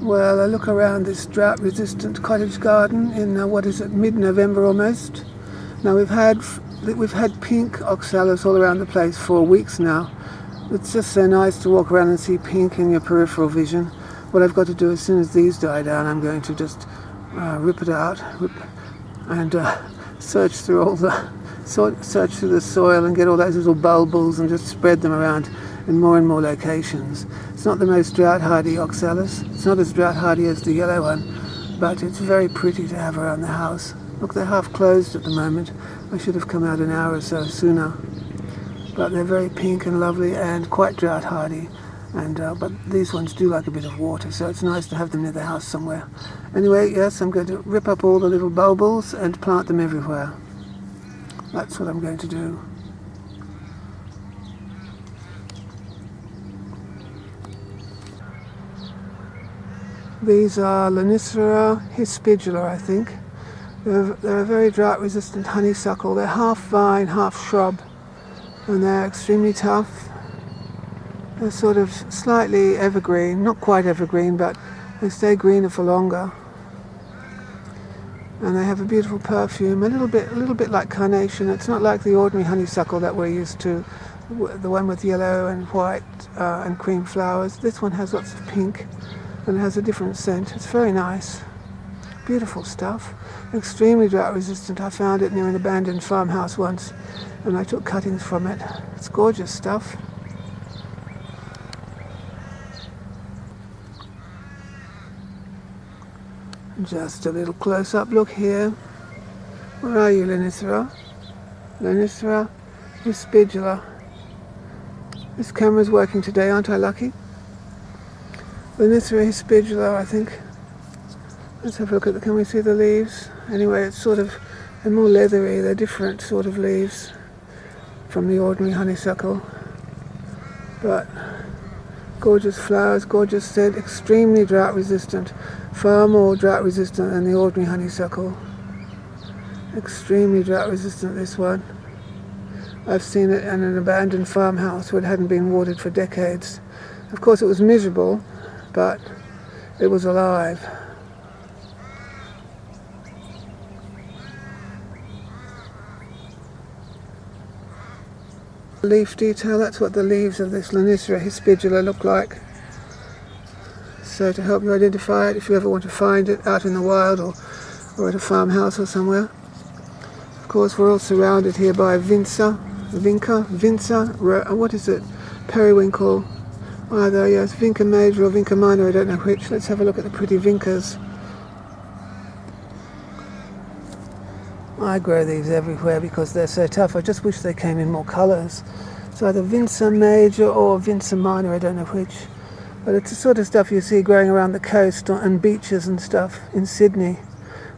Well, I look around this drought-resistant cottage garden in what is it, mid-November almost. Now we've had pink oxalis all around the place for weeks now. It's just so nice to walk around and see pink in your peripheral vision. What I've got to do as soon as these die down, I'm going to just rip it out and search through the soil and get all those little bulbils and just spread them around in more and more locations. It's not the most drought-hardy oxalis. It's not as drought-hardy as the yellow one, but it's very pretty to have around the house. Look, they're half closed at the moment. I should have come out an hour or so sooner. But they're very pink and lovely and quite drought-hardy. But these ones do like a bit of water, so it's nice to have them near the house somewhere. Anyway, yes, I'm going to rip up all the little bulbils and plant them everywhere. That's what I'm going to do. These are Lonicera hispidula, I think. They're a very drought-resistant honeysuckle. They're half vine, half shrub, and they're extremely tough. They're sort of slightly evergreen, not quite evergreen, but they stay greener for longer. And they have a beautiful perfume, a little bit like carnation. It's not like the ordinary honeysuckle that we're used to, the one with yellow and white and cream flowers. This one has lots of pink and it has a different scent. It's very nice. Beautiful stuff. Extremely drought resistant. I found it near an abandoned farmhouse once and I took cuttings from it. It's gorgeous stuff. Just a little close-up look here. Where are you, Lonicera? Lonicera hispidula. This camera's working today, aren't I lucky? Lonicera hispidula, I think. Let's have a look at can we see the leaves? Anyway, it's sort of, they're more leathery, they're different sort of leaves from the ordinary honeysuckle. But gorgeous flowers, gorgeous scent, extremely drought resistant. Far more drought resistant than the ordinary honeysuckle. Extremely drought resistant, this one. I've seen it in an abandoned farmhouse where it hadn't been watered for decades. Of course it was miserable, but it was alive. Leaf detail, that's what the leaves of this Lonicera hispidula look like. So to help you identify it, if you ever want to find it out in the wild or at a farmhouse or somewhere. Of course, we're all surrounded here by Vinca, what is it? Periwinkle, either, yes, Vinca major or Vinca minor, I don't know which. Let's have a look at the pretty Vincas. I grow these everywhere because they're so tough. I just wish they came in more colours. It's either Vinca major or Vinca minor, I don't know which. But it's the sort of stuff you see growing around the coast and beaches and stuff in Sydney.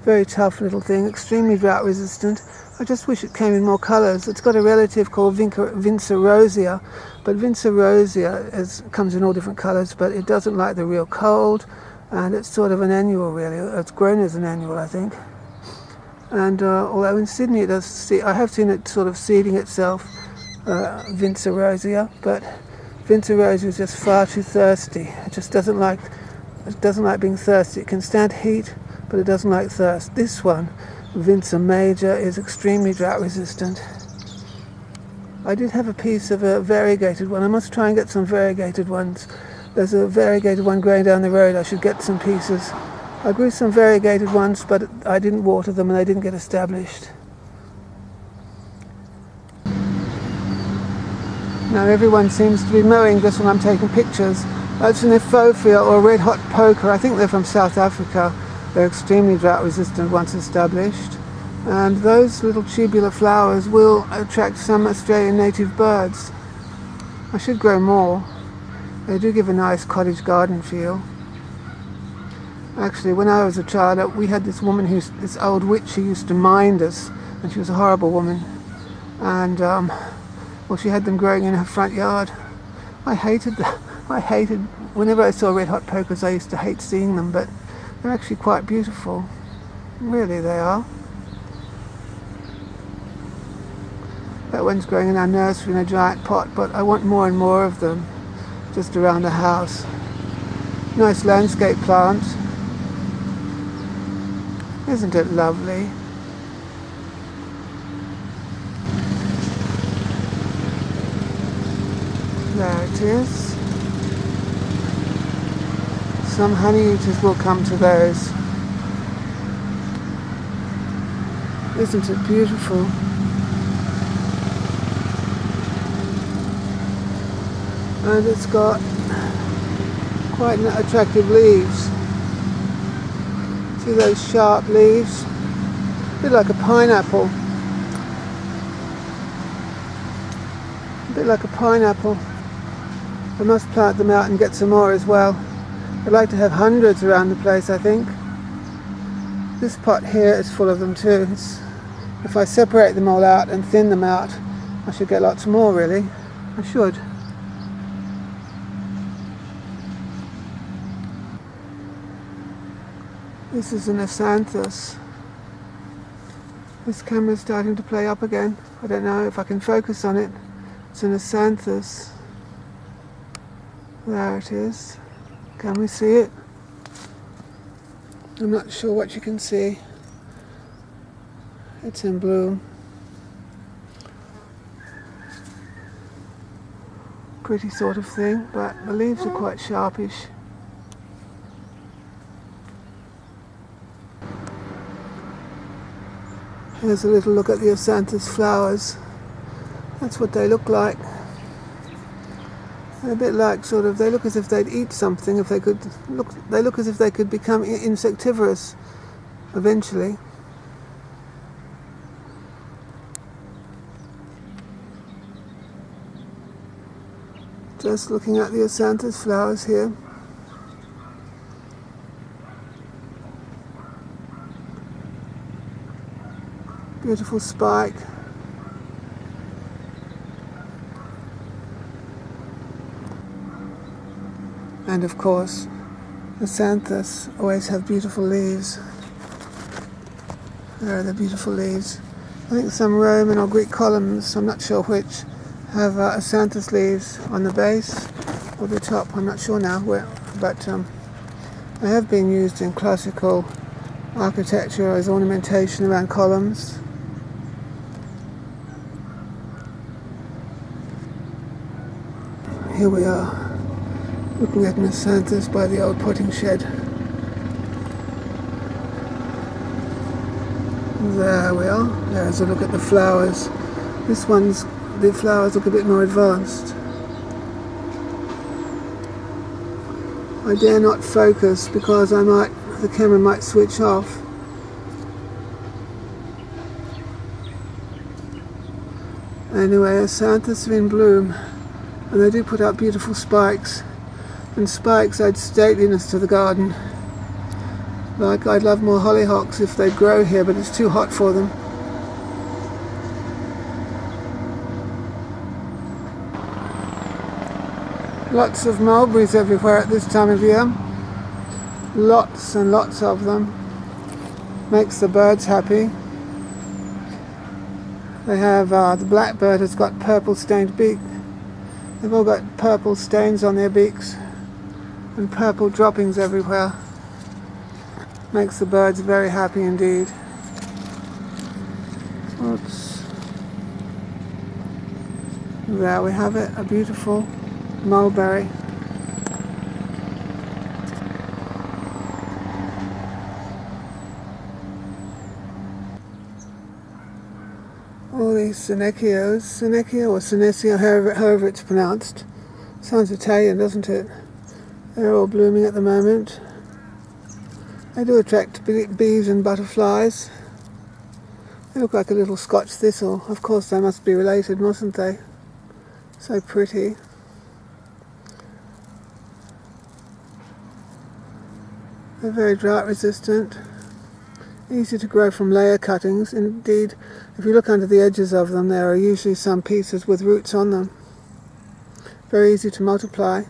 Very tough little thing, extremely drought resistant. I just wish it came in more colours. It's got a relative called Vincell Rosea, but Vincell Rosea comes in all different colours, but it doesn't like the real cold, and it's sort of an annual really. It's grown as an annual, I think. And although in Sydney it does I have seen it sort of seeding itself, Vincell Rosea, but Vincell Rosea is just far too thirsty. It just doesn't like being thirsty. It can stand heat, but it doesn't like thirst. This one, Vinca major, is extremely drought resistant. I did have a piece of a variegated one. I must try and get some variegated ones. There's a variegated one growing down the road. I should get some pieces. I grew some variegated ones, but I didn't water them and they didn't get established. Now everyone seems to be mowing just when I'm taking pictures. That's an Kniphofia or red hot poker. I think they're from South Africa. They're extremely drought resistant once established. And those little tubular flowers will attract some Australian native birds. I should grow more. They do give a nice cottage garden feel. Actually, when I was a child, we had this woman this old witch who used to mind us, and she was a horrible woman. And well, she had them growing in her front yard. I hated that. Whenever I saw red hot pokers, I used to hate seeing them, but they're actually quite beautiful. Really, they are. That one's growing in our nursery in a giant pot, but I want more and more of them just around the house. Nice landscape plant. Isn't it lovely? There it is. Some honey eaters will come to those. Isn't it beautiful? And it's got quite attractive leaves. See those sharp leaves? A bit like a pineapple. A bit like a pineapple. I must plant them out and get some more as well. I'd like to have hundreds around the place, I think. This pot here is full of them too. If I separate them all out and thin them out, I should get lots more, really. I should. This is an Acanthus. This camera's starting to play up again. I don't know if I can focus on it. It's an Acanthus. There it is. Can we see it? I'm not sure what you can see. It's in bloom. Pretty sort of thing, but the leaves are quite sharpish. Here's a little look at the Acanthus flowers. That's what they look like. They're a bit like they look as if they'd eat something if they could. They look as if they could become insectivorous eventually. Just looking at the Acanthus flowers here. Beautiful spike. And of course, Acanthus always have beautiful leaves. There are the beautiful leaves. I think some Roman or Greek columns, I'm not sure which, have Acanthus leaves on the base or the top. I'm not sure now where, but they have been used in classical architecture as ornamentation around columns. Here we are, looking at an Acanthus by the old potting shed. There we are. There's a look at the flowers. The flowers look a bit more advanced. I dare not focus because the camera might switch off. Anyway, Acanthus are in bloom. And they do put up beautiful spikes, and spikes add stateliness to the garden. Like, I'd love more hollyhocks if they'd grow here, but it's too hot for them. Lots of mulberries everywhere at this time of year. Lots and lots of them. Makes the birds happy. They have, the blackbird has got purple stained beak. They've all got purple stains on their beaks and purple droppings everywhere. Makes the birds very happy indeed. Oops. There we have it, a beautiful mulberry. All these Senecio or Senecio, however it's pronounced. Sounds Italian, doesn't it? They're all blooming at the moment. They do attract bees and butterflies. They look like a little Scotch thistle. Of course they must be related, mustn't they? So pretty. They're very drought resistant. Easy to grow from layer cuttings. Indeed, if you look under the edges of them, there are usually some pieces with roots on them. Very easy to multiply.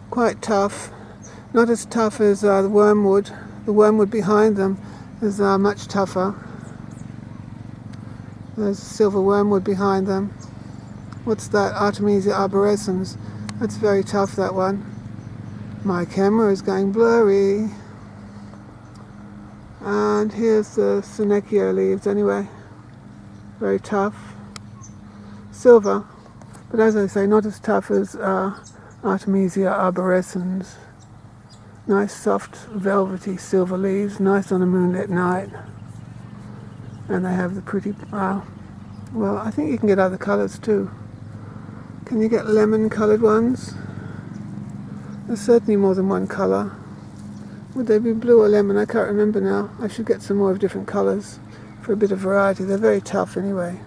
Quite tough. Not as tough as the wormwood. The wormwood behind them is much tougher. There's silver wormwood behind them. What's that? Artemisia arborescens. That's very tough, that one. My camera is going blurry. And here's the Senecio leaves anyway. Very tough. Silver, but as I say, not as tough as Artemisia arborescens. Nice soft velvety silver leaves, nice on a moonlit night. And they have the pretty, well, I think you can get other colours too. Can you get lemon coloured ones? There's certainly more than one colour. Would they be blue or lemon? I can't remember now. I should get some more of different colours for a bit of variety. They're very tough anyway.